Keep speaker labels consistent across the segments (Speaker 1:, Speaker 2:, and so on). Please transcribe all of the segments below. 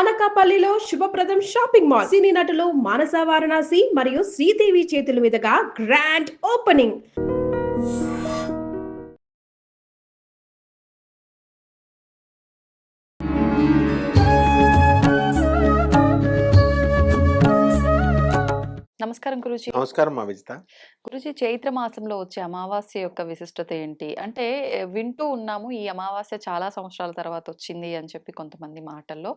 Speaker 1: అనకాపల్లిలో శుభప్రదం shopping mall. సినీ నటులు మానస వారణాసి మరియు శ్రీదేవి చేతుల మీదుగా గ్రాండ్ ఓపెనింగ్.
Speaker 2: నమస్కారం గురూజీ.
Speaker 3: నమస్కారం మా విజిత.
Speaker 2: గురూజీ, చైత్ర మాసంలో వచ్చే అమావాస్య యొక్క విశిష్టత ఏంటి? అంటే వింటూ ఉన్నాము ఈ అమావాస్య చాలా సంవత్సరాల తర్వాత వచ్చింది అని చెప్పి కొంతమంది మాటల్లో.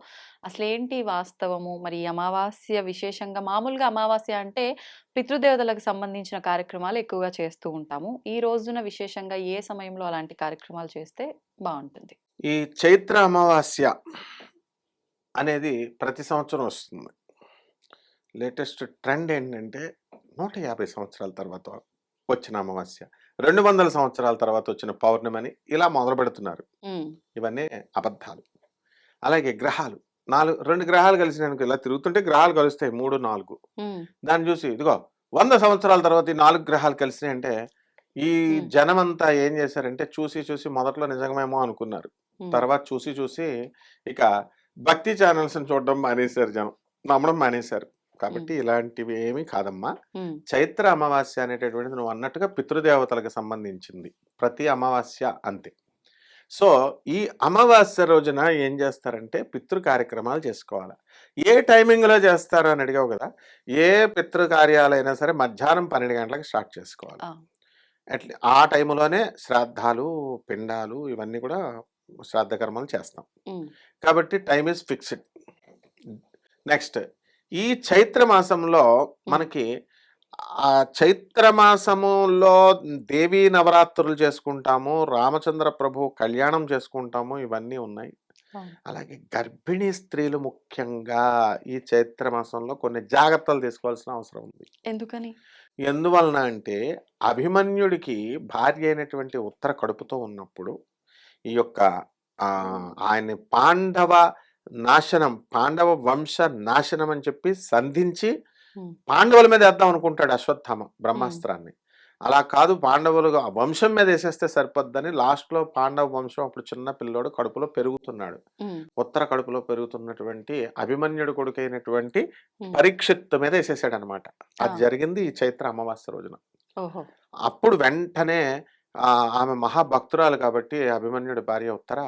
Speaker 2: అసలేంటి వాస్తవము? మరి ఈ అమావాస్య విశేషంగా మామూలుగా అమావాస్య అంటే పితృదేవతలకు సంబంధించిన కార్యక్రమాలు ఎక్కువగా చేస్తూ ఉంటాము. ఈ రోజున విశేషంగా ఏ సమయంలో అలాంటి కార్యక్రమాలు చేస్తే బావుంటుంది?
Speaker 3: ఈ చైత్ర అమావాస్య అనేది ప్రతి సంవత్సరం వస్తుంది. లేటెస్ట్ ట్రెండ్ ఏంటంటే 150 సంవత్సరాల తర్వాత వచ్చిన అమావాస్య, 200 సంవత్సరాల తర్వాత వచ్చిన పౌర్ణమని ఇలా మొదలు పెడుతున్నారు. ఇవన్నీ అబద్ధాలు. అలాగే గ్రహాలు 2 గ్రహాలు కలిసినానికి ఇలా తిరుగుతుంటే గ్రహాలు కలుస్తాయి 3, 4. దాన్ని చూసి ఇదిగో 100 సంవత్సరాల తర్వాత ఈ 4 గ్రహాలు కలిసినాయి అంటే ఈ జనమంతా ఏం చేశారంటే చూసి మొదట్లో నిజమేమో అనుకున్నారు. తర్వాత చూసి ఇక భక్తి ఛానల్స్ చూడడం మానేశారు, జనం నమ్మడం మానేశారు. కాబట్టి ఇలాంటివి ఏమీ కాదమ్మా. చైత్ర అమావాస్య అనేటటువంటిది నువ్వు అన్నట్టుగా పితృదేవతలకు సంబంధించింది. ప్రతి అమావాస్య అంతే. సో ఈ అమావాస్య రోజున ఏం చేస్తారంటే పితృ కార్యక్రమాలు చేసుకోవాలి. ఏ టైమింగ్లో చేస్తారు అని అడిగావు కదా. ఏ పితృ కార్యాలైనా సరే మధ్యాహ్నం 12 గంటలకు స్టార్ట్ చేసుకోవాలి. అట్లా ఆ టైంలోనే శ్రాద్ధాలు, పిండాలు ఇవన్నీ కూడా శ్రాద్ధ కర్మలు చేస్తాం. కాబట్టి టైం ఈజ్ ఫిక్స్డ్. నెక్స్ట్, ఈ చైత్ర మాసంలో మనకి చైత్ర మాసములో దేవీ నవరాత్రులు చేసుకుంటాము, రామచంద్ర ప్రభు కళ్యాణం చేసుకుంటాము, ఇవన్నీ ఉన్నాయి. అలాగే గర్భిణీ స్త్రీలు ముఖ్యంగా ఈ చైత్ర మాసంలో కొన్ని జాగ్రత్తలు తీసుకోవాల్సిన అవసరం ఉంది.
Speaker 2: ఎందుకని?
Speaker 3: ఎందువలన అంటే అభిమన్యుడికి భార్య అయినటువంటి ఉత్తర కడుపుతో ఉన్నప్పుడు ఈ యొక్క ఆయన్ని పాండవ వంశ నాశనం అని చెప్పి సంధించి పాండవుల మీద వేద్దాం అనుకుంటాడు అశ్వత్థామ బ్రహ్మాస్త్రాన్ని. అలా కాదు, పాండవులు వంశం మీద వేసేస్తే సరిపోద్దని లాస్ట్ లో పాండవ వంశం అప్పుడు చిన్న పిల్లోడు కడుపులో పెరుగుతున్నాడు. ఉత్తర కడుపులో పెరుగుతున్నటువంటి అభిమన్యుడు కొడుకైనటువంటి పరీక్షిత్తు మీద వేసేసాడు అనమాట. అది జరిగింది ఈ చైత్ర అమావాస్య రోజున. అప్పుడు వెంటనే ఆమె మహాభక్తురాలు కాబట్టి అభిమన్యుడి భార్య ఉత్తర,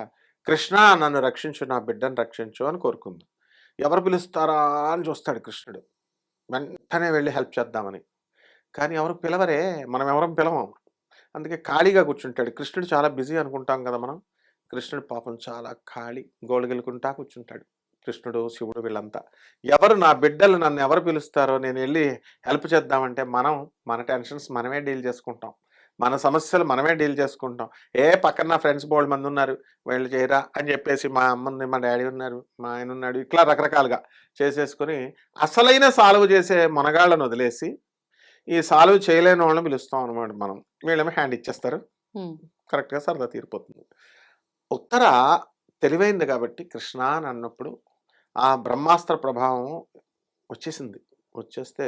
Speaker 3: కృష్ణ నన్ను రక్షించు, నా బిడ్డను రక్షించు అని కోరుకుంది. ఎవరు పిలుస్తారా అని చూస్తాడు కృష్ణుడు. వెంటనే వెళ్ళి హెల్ప్ చేద్దామని. కానీ ఎవరు పిలవరే, మనం ఎవరం పిలవం. అందుకే ఖాళీగా కూర్చుంటాడు. కృష్ణుడు చాలా బిజీ అనుకుంటాం కదా మనం. కృష్ణుడు పాపం చాలా ఖాళీ, గోళగిలుకుంటా కూర్చుంటాడు. కృష్ణుడు, శివుడు వీళ్ళంతా ఎవరు నా బిడ్డలు నన్ను ఎవరు పిలుస్తారో నేను వెళ్ళి హెల్ప్ చేద్దామంటే మన టెన్షన్స్ మనమే డీల్ చేసుకుంటాం, మన సమస్యలు మనమే డీల్ చేసుకుంటాం. పక్కన నా ఫ్రెండ్స్ బోల్డ్ మంది ఉన్నారు, వీళ్ళు చేయరా అని చెప్పేసి మా అమ్మ మా డాడీ ఉన్నారు, మా ఆయన ఉన్నాడు, ఇట్లా రకరకాలుగా చేసేసుకుని అసలైన సాల్వ్ చేసే మనగాళ్ళను వదిలేసి ఈ సాల్వ్ చేయలేని వాళ్ళని పిలుస్తాం అనమాట. మనం వీళ్ళేమో హ్యాండ్ ఇచ్చేస్తారు, కరెక్ట్గా సరదా తీరిపోతుంది. ఉత్తర తెలివైంది కాబట్టి కృష్ణ అని అన్నప్పుడు ఆ బ్రహ్మాస్త్ర ప్రభావం వచ్చేస్తే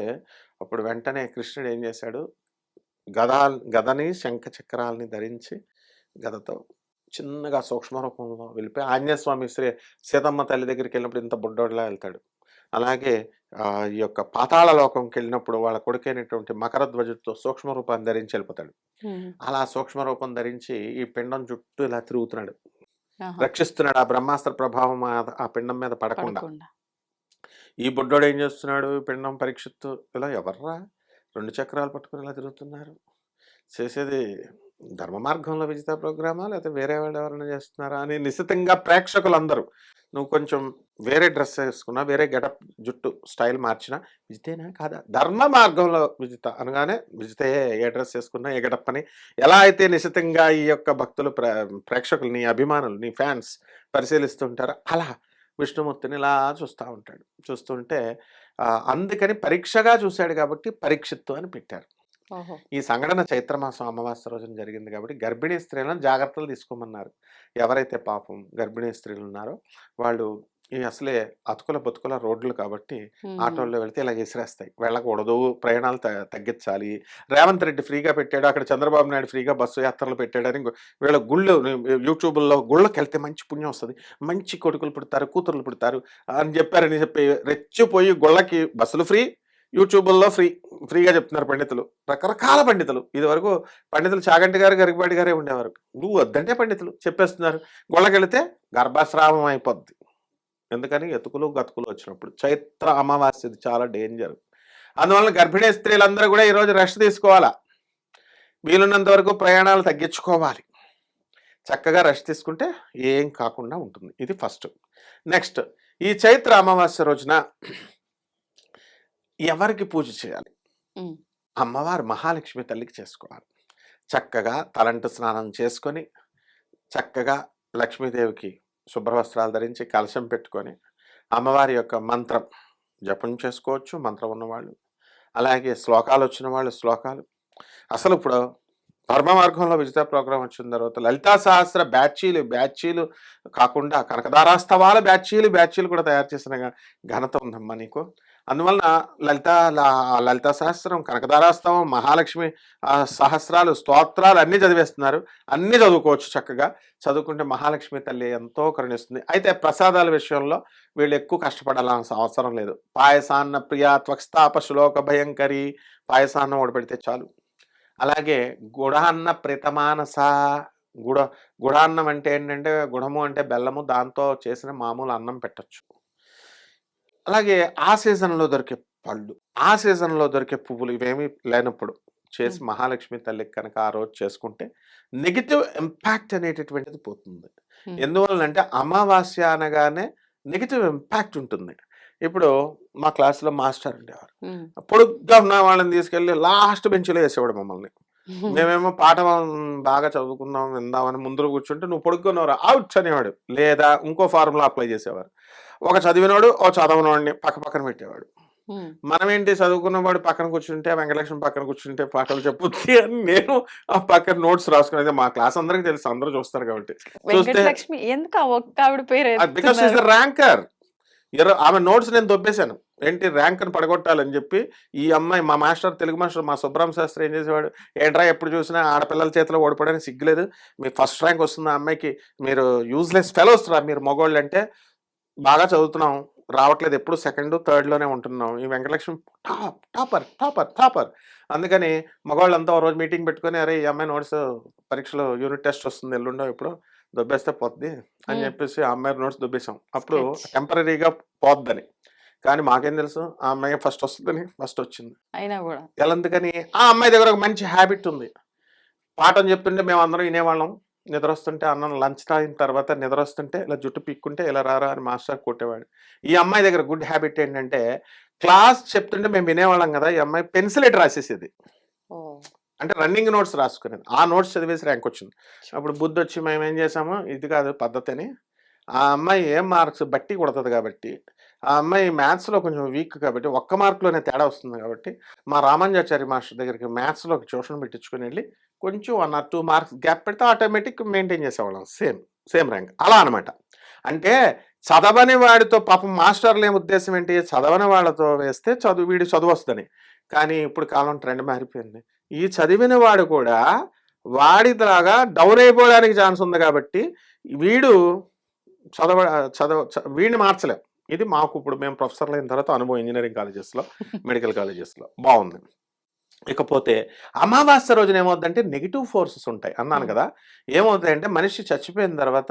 Speaker 3: అప్పుడు వెంటనే కృష్ణుడు ఏం చేశాడు, గదని శంఖ చక్రాలని ధరించి గదతో చిన్నగా సూక్ష్మ రూపంలో వెళ్ళిపోయి ఆంజనేయస్వామి సీతమ్మ తల్లి దగ్గరికి వెళ్ళినప్పుడు ఇంత బుడ్డోడిలా వెళ్తాడు. అలాగే ఈ యొక్క పాతాళ లోకంకి వెళ్ళినప్పుడు వాళ్ళ కొడుకైనటువంటి మకర ధ్వజతో సూక్ష్మ రూపాన్ని ధరించి వెళ్ళిపోతాడు. అలా సూక్ష్మ రూపం ధరించి ఈ పిండం చుట్టూ ఇలా తిరుగుతున్నాడు, రక్షిస్తున్నాడు. ఆ బ్రహ్మాస్త్ర ప్రభావం ఆ పిండం మీద పడకుండా. ఈ బుడ్డోడు ఏం చేస్తున్నాడు, పిండం పరీక్షిత్తు ఇలా ఎవర్రా 2 చక్రాలు పట్టుకుని ఇలా తిరుగుతున్నారు, చేసేది ధర్మ మార్గంలో విజిత ప్రోగ్రామా లేకపోతే వేరే వాళ్ళు ఎవరైనా చేస్తున్నారా అని నిశ్చితంగా ప్రేక్షకులందరూ, నువ్వు కొంచెం వేరే డ్రెస్ వేసుకున్నా, వేరే గెటప్ జుట్టు స్టైల్ మార్చినా విజితేనా కాదా, ధర్మ మార్గంలో విజిత అనగానే విజితే ఏ డ్రెస్ వేసుకున్నా ఏ గెటప్ అని ఎలా అయితే నిశ్చితంగా ఈ యొక్క భక్తులు ప్రేక్షకులు నీ అభిమానులు నీ ఫ్యాన్స్ పరిశీలిస్తుంటారో అలా విష్ణుమూర్తిని ఇలా చూస్తుంటే అందుకని పరీక్షగా చూశాడు కాబట్టి పరీక్షిత్తు అని పెట్టారు. ఈ సంఘటన చైత్రమాసం అమావాస్య రోజున జరిగింది కాబట్టి గర్భిణీ స్త్రీలను జాగ్రత్తలు తీసుకోమన్నారు. ఎవరైతే పాపం గర్భిణీ స్త్రీలు ఉన్నారో వాళ్ళు ఇవి అసలే అతుకుల బతుకుల రోడ్లు కాబట్టి
Speaker 2: హ్మ్.
Speaker 3: ఆటోల్లో వెళితే ఇలా విసిరేస్తాయి. వెళ్ళకూడదు, ప్రయాణాలు తగ్గించాలి. రేవంత్ రెడ్డి ఫ్రీగా పెట్టాడు, అక్కడ చంద్రబాబు నాయుడు ఫ్రీగా బస్సు యాత్రలు పెట్టాడని వీళ్ళ గుళ్ళు యూట్యూబ్‌లో గుళ్ళకెళ్తే మంచి పుణ్యం వస్తది. మంచి కొడుకులు పుడతారు, కూతుర్లు పుడతారు అని చెప్పి రెచ్చిపోయి గుళ్ళకి బస్సులు ఫ్రీ, యూట్యూబుల్లో ఫ్రీగా చెప్తున్నారు పండితులు. రకరకాల పండితులు. ఇదివరకు పండితులు చాగంటి గారు, గరికపాటి గారే ఉండేవారు. నువ్వు వద్దంటే పండితులు చెప్పేస్తున్నారు. గుళ్ళకెళితే గర్భస్రావం అయిపోద్ది. ఎందుకని ఎతుకులు, గతుకులు వచ్చినప్పుడు. చైత్ర అమావాస్య ఇది చాలా డేంజర్. అందువలన గర్భిణీ స్త్రీలందరూ కూడా ఈరోజు రెస్ట్ తీసుకోవాలా. వీలున్నంత వరకు ప్రయాణాలు తగ్గించుకోవాలి. చక్కగా రెస్ట్ తీసుకుంటే ఏం కాకుండా ఉంటుంది. ఇది ఫస్ట్. నెక్స్ట్, ఈ చైత్ర అమావాస్య రోజున ఎవరికి పూజ చేయాలి?
Speaker 2: హ్మ్.
Speaker 3: అమ్మవారు మహాలక్ష్మి తల్లికి చేసుకోవాలి. చక్కగా తలంటు స్నానం చేసుకొని, చక్కగా లక్ష్మీదేవికి శుభ్రవస్త్రాలు ధరించి కలశం పెట్టుకొని అమ్మవారి యొక్క మంత్రం జపం చేసుకోవచ్చు, మంత్రం ఉన్నవాళ్ళు. అలాగే శ్లోకాలు వచ్చిన వాళ్ళు శ్లోకాలు. అసలు ఇప్పుడు ధర్మ మార్గంలో విజితా ప్రోగ్రాం వచ్చిన తర్వాత లలితా సహస్ర బ్యాచీలు కాకుండా కనకదారాస్తవాల బ్యాచీలు కూడా తయారు చేసిన ఘనత ఉందమ్మా నీకు. అందువలన లలితా సహస్రం, కనకదారాస్తవం, మహాలక్ష్మి సహస్రాలు, స్తోత్రాలు అన్నీ చదివేస్తున్నారు. అన్నీ చదువుకోవచ్చు చక్కగా. చదువుకుంటే మహాలక్ష్మి తల్లి ఎంతో కరుణిస్తుంది. అయితే ప్రసాదాల విషయంలో వీళ్ళు ఎక్కువ కష్టపడాల్సిన అవసరం లేదు. పాయసాన్న ప్రియా త్వక్స్తాప శ్లోక భయంకరి, పాయసాన్నం ఓడిపెడితే చాలు. అలాగే గుడాన్న ప్రితమానస, గుడాన్నం అంటే ఏంటంటే గుడము అంటే బెల్లము, దాంతో చేసిన మామూలు అన్నం పెట్టచ్చు. అలాగే ఆ సీజన్లో దొరికే పళ్ళు, ఆ సీజన్లో దొరికే పువ్వులు ఇవేమీ లేనప్పుడు చేసి మహాలక్ష్మి తల్లికి కనుక ఆ రోజు చేసుకుంటే నెగిటివ్ ఇంపాక్ట్ అనేటటువంటిది పోతుంది. ఎందువలనంటే అమావాస్య అనగానే నెగిటివ్ ఇంపాక్ట్ ఉంటుంది. ఇప్పుడు మా క్లాసులో మాస్టర్ ఉండేవారు. పొడుగ్గా ఉన్న వాళ్ళని తీసుకెళ్ళి లాస్ట్ బెంచ్లో వేసేవాడు మమ్మల్ని. మేమేమో పాట బాగా చదువుకుందాం విందామని ముందు కూర్చుంటే నువ్వు పొడుక్కున్నవారు అవుట్ అనేవాడు. లేదా ఇంకో ఫార్ములా అప్లై చేసేవారు. ఒక చదివినోడు ఓ చదవనోడిని పక్కన పెట్టేవాడు. మనం ఏంటి చదువుకున్నవాడు పక్కన కూర్చుంటే, వెంకటలక్ష్మి పక్కన కూర్చుంటే పాటలు చెప్పుద్ది అని నేను ఆ పక్కన నోట్స్ రాసుకునేది. మా క్లాస్ అందరికి తెలుసు, అందరూ చూస్తారు కాబట్టి. చూస్తే
Speaker 2: ఎందుకు ఆ ఒక్క ఆవిడ పేరు
Speaker 3: బికాస్ ఈస్ ద ర్యాంకర్. ఆమె నోట్స్ నేను దొబ్బేశాను. ఏంటి ర్యాంక్ని పడగొట్టాలని చెప్పి ఈ అమ్మాయి, మా మాస్టర్, తెలుగు మాస్టర్ మా సుబ్రహ్మ శాస్త్రి ఏం చేసేవాడు, ఏంట్రా ఎప్పుడు చూసినా ఆడపిల్లల చేతిలో ఓడిపోవడానికి సిగ్గులేదు, మీకు ఫస్ట్ ర్యాంక్ వస్తుంది ఆ అమ్మాయికి, మీరు యూజ్లెస్ ఫెలోస్ రా మీరు మగోళ్ళు అంటే, బాగా చదువుతున్నాం రావట్లేదు, ఎప్పుడు సెకండ్ థర్డ్లోనే ఉంటున్నాం, ఈ వెంకటలక్ష్మి టాపర్. అందుకని మగవాళ్ళంతా ఓ రోజు మీటింగ్ పెట్టుకొని, అరే ఈ అమ్మాయి నోట్స్ పరీక్షలో యూనిట్ టెస్ట్ వస్తుంది ఎల్లుండో ఎప్పుడో దొబ్బేస్తే పోద్ది అని చెప్పేసి ఆ అమ్మాయి నోట్స్ దొబ్బేసాం. అప్పుడు టెంపరీగా పోద్దని, కానీ మాకేం తెలుసు ఆ అమ్మాయి ఫస్ట్ వస్తుందని. ఫస్ట్ వచ్చింది.
Speaker 2: అయినా కూడా
Speaker 3: ఎందుకని ఆ అమ్మాయి దగ్గర ఒక మంచి హ్యాబిట్ ఉంది. పాఠం చెప్తుంటే మేము అందరం వినేవాళ్ళం. నిద్ర వస్తుంటే అన్నం లంచ్ తాగిన తర్వాత నిద్ర వస్తుంటే ఇలా జుట్టు పీక్కుంటే ఇలా రారా అని మాస్టర్ కొట్టేవాడు. ఈ అమ్మాయి దగ్గర గుడ్ హ్యాబిట్ ఏంటంటే, క్లాస్ చెప్తుంటే మేము వినేవాళ్ళం కదా, ఈ అమ్మాయి పెన్సిల్ రాసేసేది. అంటే రన్నింగ్ నోట్స్ రాసుకునేది. ఆ నోట్స్ చదివేసి ర్యాంక్ వచ్చింది. అప్పుడు బుద్ధి వచ్చి మేము ఏం చేసాము, ఇది కాదు పద్ధతి అని, ఆ అమ్మాయి ఏం మార్క్స్ బట్టి కొడుతుంది కాబట్టి, ఆ అమ్మాయి మ్యాథ్స్లో కొంచెం వీక్ కాబట్టి, ఒక్క మార్కులోనే తేడా వస్తుంది కాబట్టి, మా రామాంజాచారి మాస్టర్ దగ్గరికి మ్యాథ్స్లో ట్యూషన్ పెట్టించుకుని వెళ్ళి కొంచెం 1 or 2 మార్క్స్ గ్యాప్ పెడితే ఆటోమేటిక్ మెయింటైన్ చేసేవాళ్ళం. సేమ్ ర్యాంక్ అలా అనమాట. అంటే చదవని వాడితో పాపం మాస్టర్లు ఏం ఉద్దేశం ఏంటి, చదవని వాళ్ళతో వేస్తే వీడి చదువు వస్తుందని. కానీ ఇప్పుడు కాలం ట్రెండ్ మారిపోయింది. ఈ చదివిన వాడు కూడా వాడిలాగా డౌన్ అయిపోవడానికి ఛాన్స్ ఉంది కాబట్టి వీడు వీడిని మార్చలేం. ఇది మాకు ఇప్పుడు మేము ప్రొఫెసర్లు అయిన తర్వాత అనుభవం ఇంజనీరింగ్ కాలేజెస్లో, మెడికల్ కాలేజెస్లో బాగుంది. ఇకపోతే అమావాస్య రోజున ఏమవుతుందంటే నెగిటివ్ ఫోర్సెస్ ఉంటాయి అన్నాను కదా. ఏమవుతాయంటే మనిషి చచ్చిపోయిన తర్వాత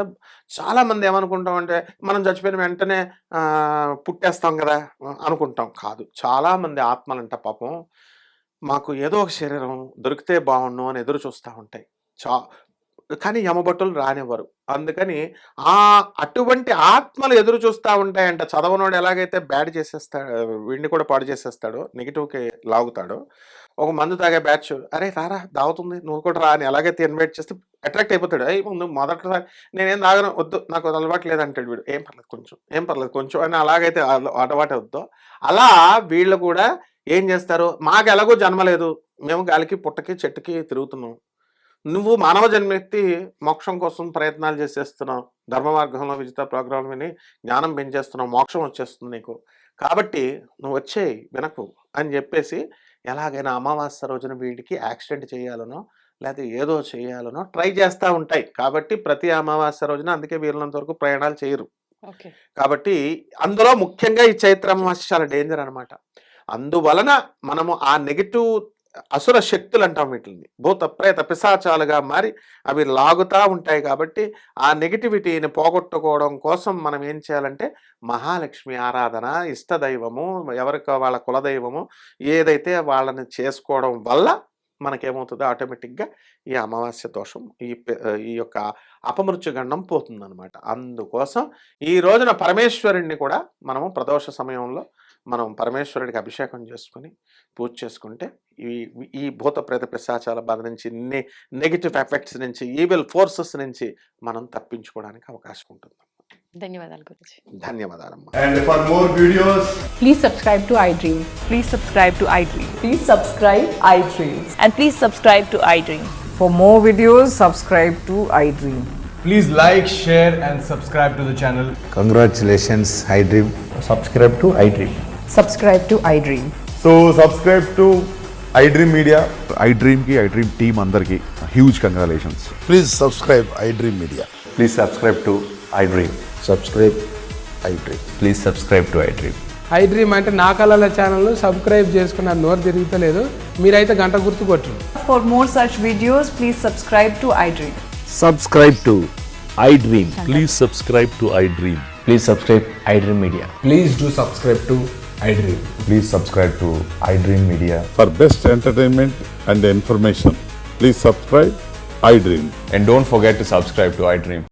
Speaker 3: చాలామంది ఏమనుకుంటామంటే, మనం చచ్చిపోయిన వెంటనే పుట్టేస్తాం కదా అనుకుంటాం. కాదు, చాలామంది ఆత్మలంట పాపం మాకు ఏదో ఒక శరీరం దొరికితే బాగుండు అని ఎదురు చూస్తూ ఉంటాయి. కానీ యమభటులు రానివ్వరు. అందుకని అటువంటి ఆత్మలు ఎదురు చూస్తూ ఉంటాయంట. చదవనోడు ఎలాగైతే బ్యాడ్ చేసేస్తాడు, వీడిని కూడా పాడు చేసేస్తాడో, నెగిటివ్కి లాగుతాడో, ఒక మందు తాగే బ్యాచ్ అరే రారా దావుతుంది నువ్వు కూడా రా అని ఎలాగైతే ఇన్వైట్ చేస్తే అట్రాక్ట్ అయిపోతాడు. ముందు మొదటిసారి నేనేం తాగను, వద్దు నాకు అలవాటు లేదంటాడు వీడు. ఏం పర్లేదు కొంచెం అని అలాగైతే అలవాటు వద్దో, అలా వీళ్ళు కూడా ఏం చేస్తారు, మాకు ఎలాగో జన్మ లేదు, మేము గాలికి పుట్టకి చెట్టుకి తిరుగుతున్నాం, నువ్వు మానవ జన్మెత్తి మోక్షం కోసం ప్రయత్నాలు చేసేస్తున్నావు, ధర్మ మార్గంలో విజిత ప్రోగ్రాం విని జ్ఞానం పెంచేస్తున్నావు, మోక్షం వచ్చేస్తుంది నీకు, కాబట్టి నువ్వు వచ్చేయి వెనకు అని చెప్పేసి ఎలాగైనా అమావాస్య రోజున వీడికి యాక్సిడెంట్ చేయాలనో లేకపోతే ఏదో చేయాలనో ట్రై చేస్తూ ఉంటాయి. కాబట్టి ప్రతి అమావాస్య రోజున అందుకే వీళ్ళంత వరకు ప్రయాణాలు చేయరు.
Speaker 2: ఓకే.
Speaker 3: కాబట్టి అందులో ముఖ్యంగా ఈ చైత్ర అమావాస్య చాలా డేంజర్ అనమాట. అందువలన మనము ఆ నెగిటివ్ అసుర శక్తులు అంటాం వీటిని, భూత ప్రేత పిశాచాలుగా మారి అవి లాగుతూ ఉంటాయి. కాబట్టి ఆ నెగిటివిటీని పోగొట్టుకోవడం కోసం మనం ఏం చేయాలంటే మహాలక్ష్మి ఆరాధన, ఇష్టదైవము, ఎవరికి వాళ్ళ కులదైవము ఏదైతే వాళ్ళని చేసుకోవడం వల్ల మనకేమవుతుందో ఆటోమేటిక్గా ఈ అమావాస్య దోషం ఈ యొక్క అపమృత్యుగండం పోతుందన్నమాట. అందుకోసం ఈ రోజున పరమేశ్వరుణ్ణి కూడా మనము ప్రదోష సమయంలో మనం పరమేశ్వరుడికి అభిషేకం చేసుకుని పూజ చేసుకుంటే ఈ భూత ప్రేత పిశాచాల బాధ నుంచి, నెగిటివ్ ఎఫెక్ట్స్ నుంచి, ఈవిల్ ఫోర్సెస్ నుంచి మనం తప్పించుకోవడానికి అవకాశం ఉంటుంది.
Speaker 2: ధన్యవాదాలు Guruji.
Speaker 3: ధన్యవాదాలమ్మా.
Speaker 4: And for more videos,
Speaker 5: Please subscribe to iDream.
Speaker 6: Please subscribe to iDream.
Speaker 5: Please subscribe iDream.
Speaker 6: And please subscribe to iDream.
Speaker 5: For more videos, subscribe to iDream.
Speaker 4: please like, share and subscribe to the channel.
Speaker 7: Congratulations, iDream.
Speaker 8: subscribe to iDream.
Speaker 5: Subscribe to iDream.
Speaker 4: So subscribe to iDream Media.
Speaker 9: iDream ki iDream team అందరికి huge congratulations.
Speaker 7: Please subscribe iDream Media.
Speaker 8: Please subscribe to iDream.
Speaker 7: Subscribe iDream.
Speaker 8: Please subscribe to iDream.
Speaker 10: iDream అంటే నా కళల channel subscribe చేసుకున్న నోరు తిరుగుతలేదు, మీరైతే గంట గుర్తు కొట్టండి.
Speaker 5: For more such videos, please subscribe to iDream.
Speaker 8: Subscribe to iDream.
Speaker 11: Please subscribe to iDream.
Speaker 8: Please subscribe iDream Media.
Speaker 4: Please do subscribe to iDream.
Speaker 8: Please subscribe to iDream Media.
Speaker 9: For best entertainment and information, please subscribe iDream.
Speaker 8: And don't forget to subscribe to iDream.